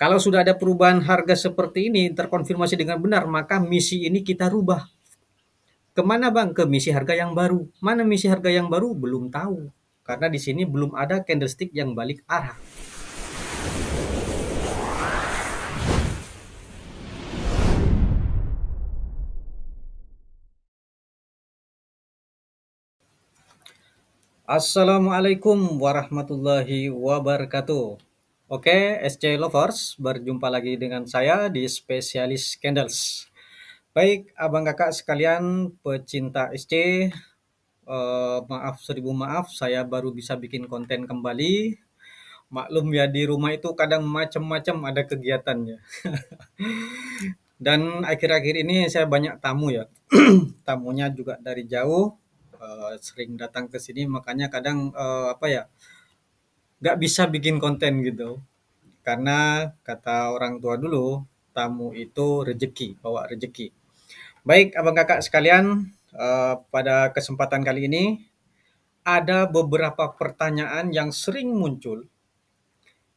Kalau sudah ada perubahan harga seperti ini terkonfirmasi dengan benar, maka misi ini kita rubah. Kemana bang? Ke misi harga yang baru. Mana misi harga yang baru? Belum tahu. Karena di sini belum ada candlestick yang balik arah. Assalamualaikum warahmatullahi wabarakatuh. Oke, SC Lovers, berjumpa lagi dengan saya di Spesialis Candles. Baik, abang kakak sekalian pecinta SC, maaf seribu maaf, saya baru bisa bikin konten kembali. Maklum ya, di rumah itu kadang macam-macam ada kegiatannya. Dan akhir-akhir ini saya banyak tamu ya. Tamunya juga dari jauh, sering datang ke sini, makanya kadang apa ya, nggak bisa bikin konten gitu. Karena kata orang tua dulu, tamu itu rezeki, bawa rezeki. Baik, abang kakak sekalian, pada kesempatan kali ini ada beberapa pertanyaan yang sering muncul.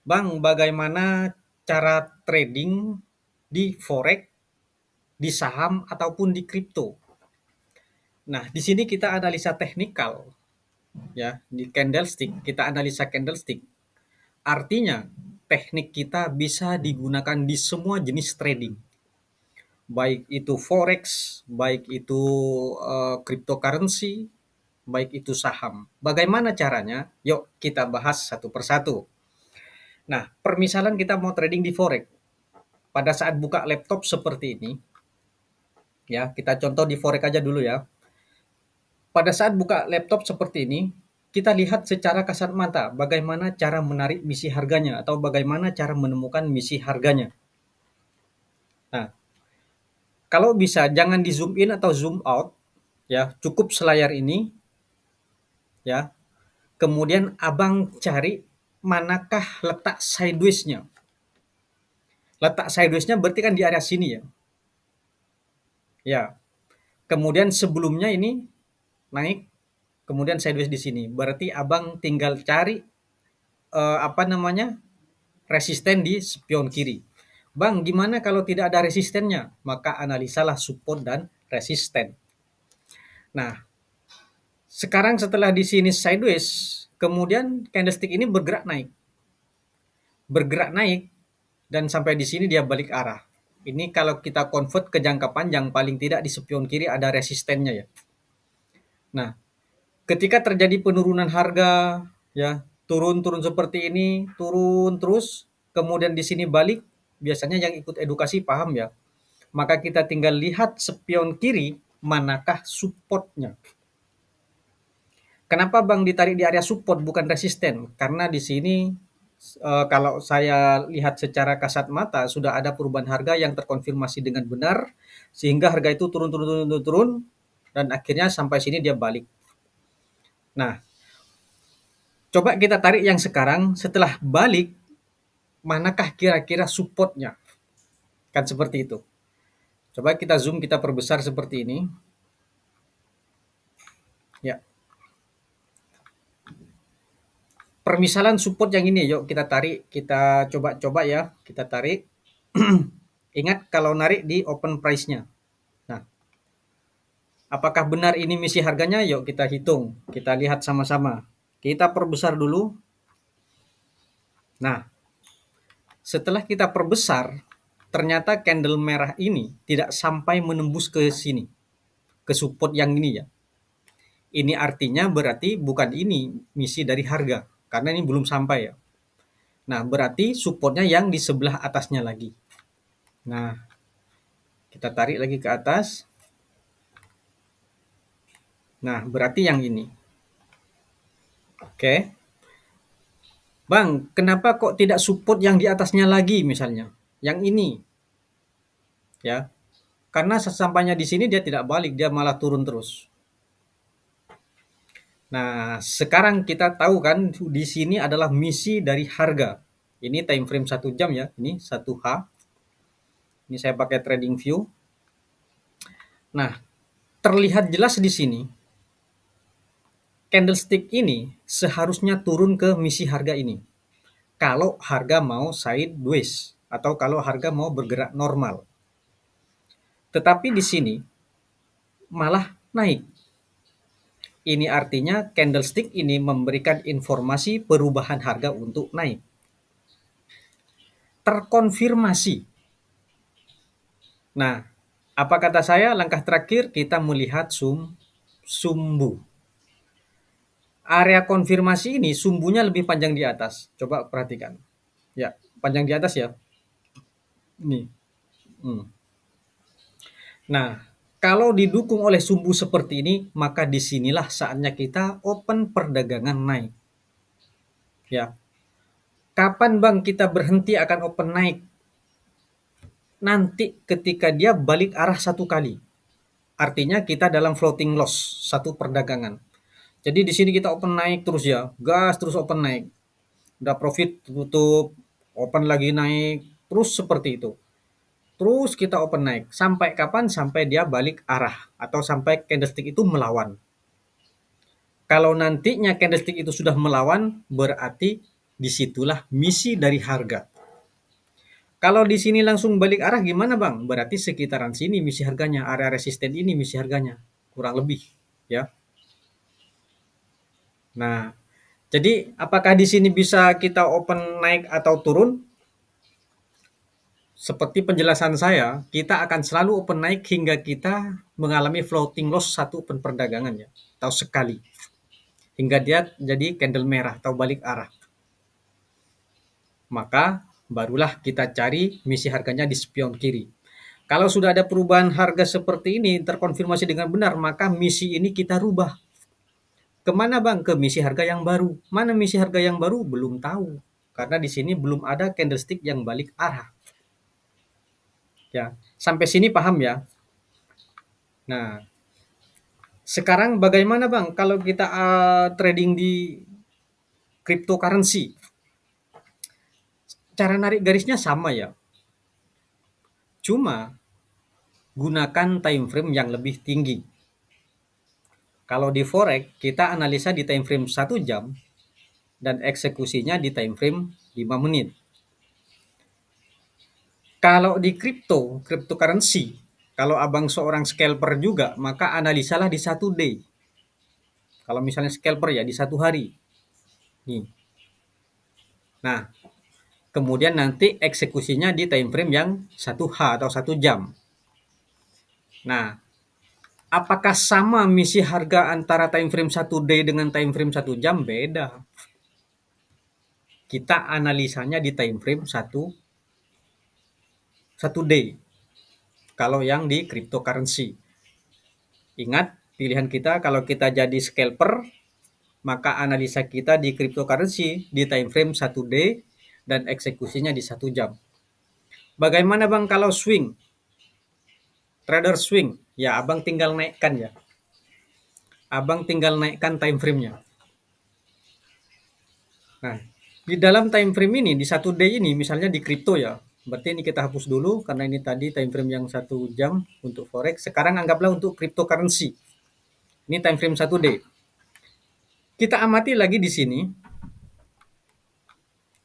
Bang, bagaimana cara trading di forex, di saham ataupun di kripto? Nah, di sini kita analisa teknikal ya, di candlestick kita analisa candlestick. Artinya, teknik kita bisa digunakan di semua jenis trading. Baik itu forex, baik itu cryptocurrency, baik itu saham. Bagaimana caranya? Yuk kita bahas satu persatu. Nah, permisalan kita mau trading di forex. Pada saat buka laptop seperti ini, ya kita contoh di forex aja dulu ya. Pada saat buka laptop seperti ini, kita lihat secara kasat mata bagaimana cara menarik misi harganya atau bagaimana cara menemukan misi harganya. Nah, kalau bisa jangan di zoom in atau zoom out, ya cukup selayar ini, ya. Kemudian abang cari manakah letak sideways-nya. Letak sideways-nya berarti kan di area sini ya. Ya. Kemudian sebelumnya ini naik, kemudian sideways di sini. Berarti abang tinggal cari apa namanya? Resisten di spion kiri. Bang, gimana kalau tidak ada resistennya? Maka analisalah support dan resisten. Nah, sekarang setelah di sini sideways, kemudian candlestick ini bergerak naik. Bergerak naik dan sampai di sini dia balik arah. Ini kalau kita convert ke jangka panjang, paling tidak di spion kiri ada resistennya ya. Nah, ketika terjadi penurunan harga ya, turun-turun seperti ini, turun terus, kemudian di sini balik, biasanya yang ikut edukasi paham ya. Maka kita tinggal lihat spion kiri manakah supportnya. Kenapa Bang ditarik di area support bukan resisten? Karena di sini kalau saya lihat secara kasat mata sudah ada perubahan harga yang terkonfirmasi dengan benar sehingga harga itu turun dan akhirnya sampai sini dia balik. Nah, coba kita tarik yang sekarang setelah balik manakah kira-kira supportnya? Kan seperti itu. Coba kita zoom, kita perbesar seperti ini. Ya. Permisalan support yang ini, yuk kita tarik, kita coba-coba ya, kita tarik. Ingat kalau narik di open price-nya. Nah, apakah benar ini misi harganya? Yuk kita hitung, kita lihat sama-sama. Kita perbesar dulu. Nah, setelah kita perbesar, ternyata candle merah ini tidak sampai menembus ke sini, ke support yang ini ya. Ini artinya berarti bukan ini misi dari harga, karena ini belum sampai ya. Nah, berarti supportnya yang di sebelah atasnya lagi. Nah, kita tarik lagi ke atas. Nah, berarti yang ini. Oke. Bang, kenapa kok tidak support yang di atasnya lagi misalnya? Yang ini. Ya. Karena sesampainya di sini dia tidak balik, dia malah turun terus. Nah, sekarang kita tahu kan di sini adalah misi dari harga. Ini time frame 1 jam ya, ini 1H. Ini saya pakai trading view. Nah, terlihat jelas di sini candlestick ini seharusnya turun ke misi harga ini. Kalau harga mau sideways atau kalau harga mau bergerak normal. Tetapi di sini malah naik. Ini artinya candlestick ini memberikan informasi perubahan harga untuk naik. Terkonfirmasi. Nah, apa kata saya? Langkah terakhir kita melihat sumbu. Area konfirmasi ini sumbunya lebih panjang di atas. Coba perhatikan. Ya, panjang di atas ya. Ini. Hmm. Nah, kalau didukung oleh sumbu seperti ini, maka disinilah saatnya kita open perdagangan naik. Ya, kapan bang kita berhenti akan open naik? Nanti ketika dia balik arah satu kali. Artinya kita dalam floating loss satu perdagangan. Jadi di sini kita open naik terus ya, gas terus open naik. Udah profit tutup, open lagi naik, terus seperti itu. Terus kita open naik. Sampai kapan? Sampai dia balik arah atau sampai candlestick itu melawan. Kalau nantinya candlestick itu sudah melawan, berarti disitulah misi dari harga. Kalau di sini langsung balik arah gimana bang? Berarti sekitaran sini misi harganya, area resisten ini misi harganya, kurang lebih ya. Nah, jadi apakah di sini bisa kita open naik atau turun? Seperti penjelasan saya, kita akan selalu open naik hingga kita mengalami floating loss satu open perdagangan ya, atau sekali. Hingga dia jadi candle merah atau balik arah. Maka barulah kita cari misi harganya di spion kiri. Kalau sudah ada perubahan harga seperti ini terkonfirmasi dengan benar, maka misi ini kita rubah. Kemana bang? Ke misi harga yang baru. Mana misi harga yang baru? Belum tahu. Karena di sini belum ada candlestick yang balik arah. Ya, sampai sini paham ya? Nah, sekarang bagaimana bang kalau kita trading di cryptocurrency? Cara narik garisnya sama ya. Cuma gunakan time frame yang lebih tinggi. Kalau di forex kita analisa di time frame 1 jam dan eksekusinya di time frame 5 menit. Kalau di cryptocurrency, kalau abang seorang scalper juga, maka analisalah di 1 day. Kalau misalnya scalper ya di 1 hari. Nih. Nah, kemudian nanti eksekusinya di time frame yang 1H atau 1 jam. Nah, apakah sama misi harga antara time frame 1 day dengan time frame 1 jam? Beda. Kita analisanya di time frame 1 day. Kalau yang di cryptocurrency. Ingat, pilihan kita kalau kita jadi scalper, maka analisa kita di cryptocurrency di time frame 1 day dan eksekusinya di 1 jam. Bagaimana bang kalau swing? Trader swing, ya abang tinggal naikkan ya. Abang tinggal naikkan time frame-nya. Nah, di dalam time frame ini, di 1 day ini, misalnya di kripto ya, berarti ini kita hapus dulu karena ini tadi time frame yang 1 jam untuk forex. Sekarang anggaplah untuk cryptocurrency. Ini time frame 1 day. Kita amati lagi di sini.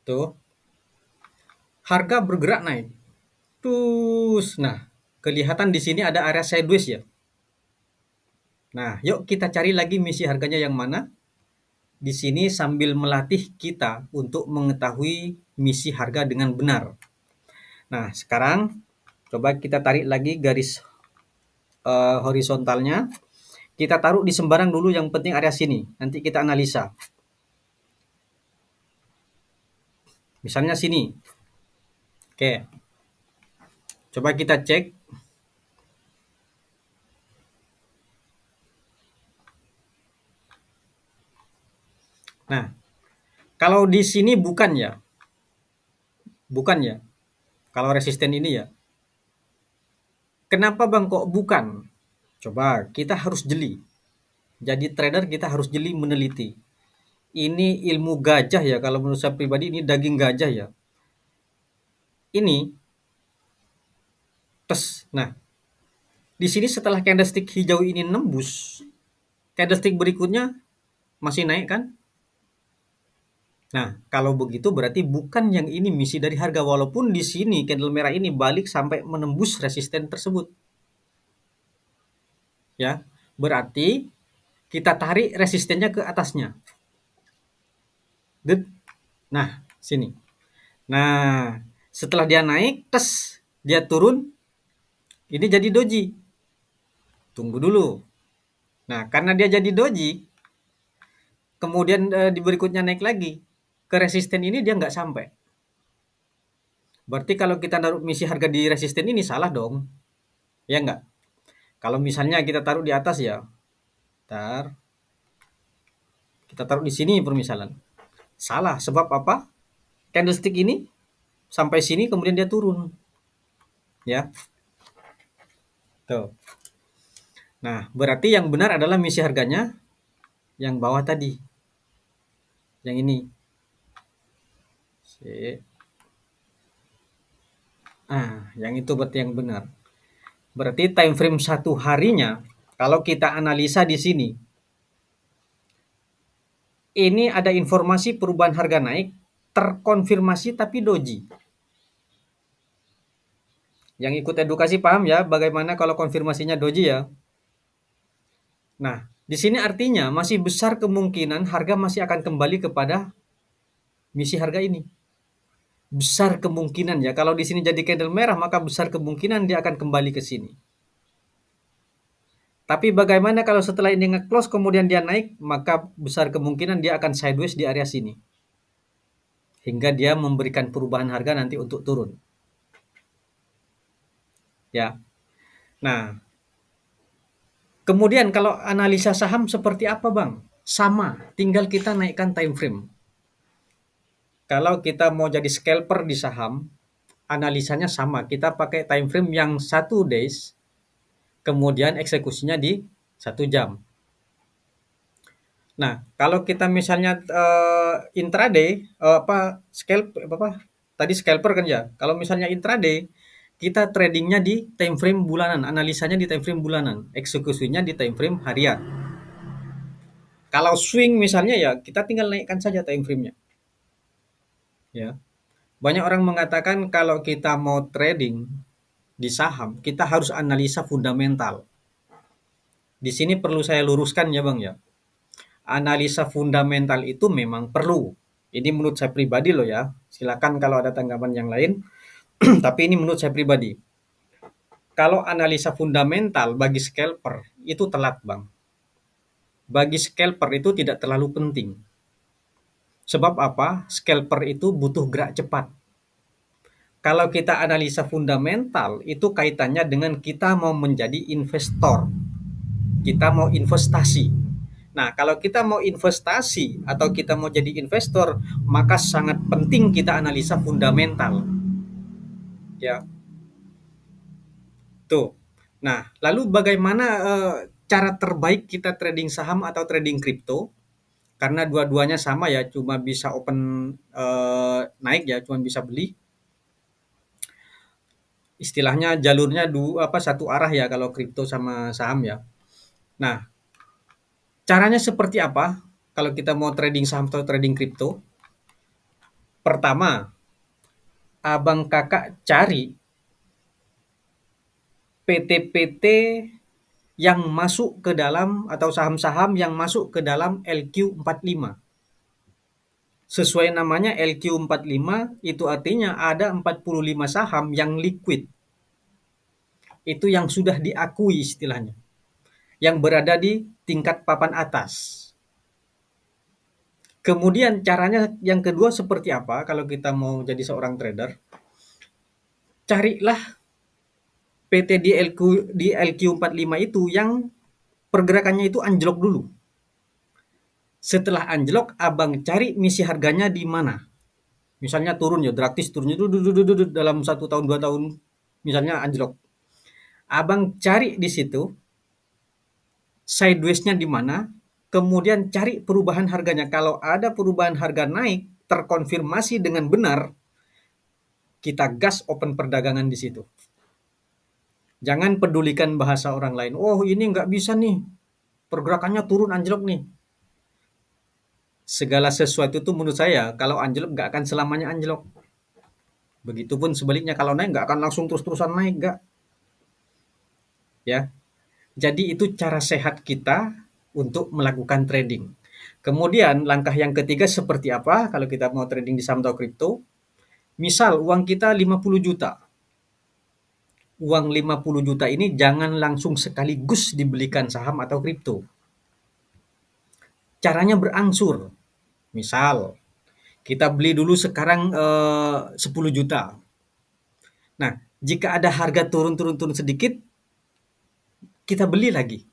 Tuh. Harga bergerak naik. Terus, nah, kelihatan di sini ada area sideways ya. Nah, yuk kita cari lagi misi harganya yang mana. Di sini sambil melatih kita untuk mengetahui misi harga dengan benar. Nah, sekarang coba kita tarik lagi garis horizontalnya. Kita taruh di sembarang dulu, yang penting area sini. Nanti kita analisa. Misalnya sini. Oke. Coba kita cek. Nah, kalau di sini bukan ya. Bukan ya. Kalau resisten ini ya. Kenapa bang kok bukan? Coba kita harus jeli. Jadi trader kita harus jeli meneliti. Ini ilmu gajah ya, kalau menurut saya pribadi ini daging gajah ya. Ini tes. Nah, di sini setelah candlestick hijau ini nembus, candlestick berikutnya masih naik kan? Nah, kalau begitu berarti bukan yang ini misi dari harga, walaupun di sini candle merah ini balik sampai menembus resisten tersebut, ya. Berarti kita tarik resistennya ke atasnya. Dut. Nah, sini. Nah, setelah dia naik, tes, dia turun, ini jadi doji. Tunggu dulu. Nah, karena dia jadi doji, kemudian di berikutnya naik lagi, ke resisten ini dia nggak sampai. Berarti kalau kita naruh misi harga di resisten ini salah dong, ya nggak? Kalau misalnya kita taruh di atas ya, ntar kita taruh di sini permisalan. Salah, sebab apa? Candlestick ini sampai sini kemudian dia turun, ya. Tuh. Nah, berarti yang benar adalah misi harganya yang bawah tadi, yang ini. Yang itu berarti yang benar. Berarti time frame satu harinya, kalau kita analisa di sini, ini ada informasi perubahan harga naik, terkonfirmasi tapi doji. Yang ikut edukasi paham ya, bagaimana kalau konfirmasinya doji ya. Nah, di sini artinya masih besar kemungkinan harga masih akan kembali kepada misi harga ini. Besar kemungkinan ya, kalau di sini jadi candle merah, maka besar kemungkinan dia akan kembali ke sini. Tapi bagaimana kalau setelah ini nge-close kemudian dia naik, maka besar kemungkinan dia akan sideways di area sini. Hingga dia memberikan perubahan harga nanti untuk turun. Ya. Nah, kemudian kalau analisa saham seperti apa, Bang? Sama, tinggal kita naikkan time frame. Kalau kita mau jadi scalper di saham, analisanya sama. Kita pakai time frame yang 1 days, kemudian eksekusinya di 1 jam. Nah, kalau kita misalnya intraday, tadi scalper kan ya. Kalau misalnya intraday, kita tradingnya di time frame bulanan, analisanya di time frame bulanan, eksekusinya di time frame harian. Kalau swing misalnya ya kita tinggal naikkan saja time frame-nya. Ya. Banyak orang mengatakan kalau kita mau trading di saham, kita harus analisa fundamental. Di sini perlu saya luruskan ya Bang ya. Analisa fundamental itu memang perlu. Ini menurut saya pribadi loh ya. Silakan kalau ada tanggapan yang lain. Tapi ini menurut saya pribadi. Kalau analisa fundamental bagi scalper itu telat Bang. Bagi scalper itu tidak terlalu penting. Sebab apa? Scalper itu butuh gerak cepat. Kalau kita analisa fundamental itu kaitannya dengan kita mau menjadi investor. Kita mau investasi. Nah, kalau kita mau investasi atau kita mau jadi investor, maka sangat penting kita analisa fundamental. Ya. Tuh. Nah, lalu bagaimana cara terbaik kita trading saham atau trading kripto? Karena dua-duanya sama ya, cuma bisa open naik ya, cuma bisa beli. Istilahnya jalurnya satu arah ya kalau kripto sama saham ya. Nah, caranya seperti apa kalau kita mau trading saham atau trading kripto? Pertama, abang kakak cari PT-PT yang masuk ke dalam atau saham-saham yang masuk ke dalam LQ45. Sesuai namanya LQ45 itu artinya ada 45 saham yang liquid. Itu yang sudah diakui istilahnya. Yang berada di tingkat papan atas. Kemudian caranya yang kedua seperti apa kalau kita mau jadi seorang trader? Carilah PT di LQ45 itu yang pergerakannya itu anjlok dulu. Setelah anjlok, abang cari misi harganya di mana. Misalnya turun ya, drastis turunnya dalam 1 tahun 2 tahun, misalnya anjlok. Abang cari di situ, sideways-nya di mana, kemudian cari perubahan harganya. Kalau ada perubahan harga naik, terkonfirmasi dengan benar, kita gas open perdagangan di situ. Jangan pedulikan bahasa orang lain. Oh ini nggak bisa nih, pergerakannya turun anjlok nih. Segala sesuatu itu menurut saya kalau anjlok nggak akan selamanya anjlok. Begitupun sebaliknya kalau naik nggak akan langsung terus-terusan naik, nggak, ya. Jadi itu cara sehat kita untuk melakukan trading. Kemudian langkah yang ketiga seperti apa kalau kita mau trading di saham atau kripto? Misal uang kita 50 juta. Uang 50 juta ini jangan langsung sekaligus dibelikan saham atau kripto. Caranya berangsur. Misal, kita beli dulu sekarang 10 juta. Nah, jika ada harga turun-turun sedikit, kita beli lagi.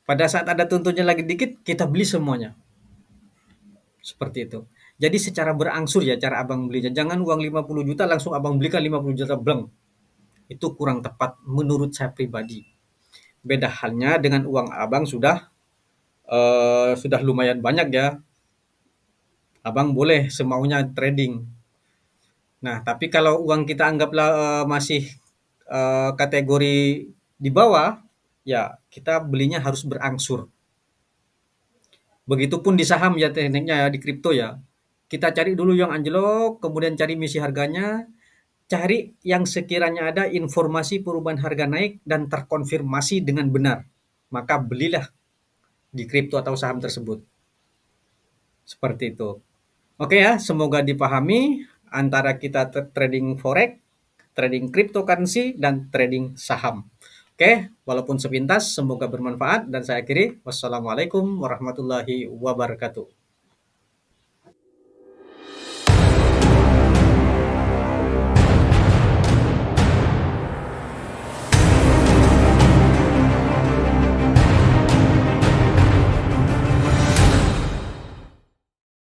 Pada saat ada tuntunnya lagi dikit, kita beli semuanya. Seperti itu. Jadi secara berangsur ya cara abang belinya. Jangan uang 50 juta langsung abang belikan 50 juta bleng. Itu kurang tepat menurut saya pribadi. Beda halnya dengan uang abang sudah lumayan banyak ya. Abang boleh semaunya trading. Nah, tapi kalau uang kita anggaplah masih kategori di bawah, ya kita belinya harus berangsur. Begitupun di saham ya tekniknya ya di kripto ya. Kita cari dulu yang anjlok, kemudian cari misi harganya, cari yang sekiranya ada informasi perubahan harga naik dan terkonfirmasi dengan benar. Maka belilah di kripto atau saham tersebut. Seperti itu. Oke ya, semoga dipahami antara kita trading forex, trading cryptocurrency, dan trading saham. Oke, walaupun sepintas, semoga bermanfaat dan saya akhiri. Wassalamualaikum warahmatullahi wabarakatuh.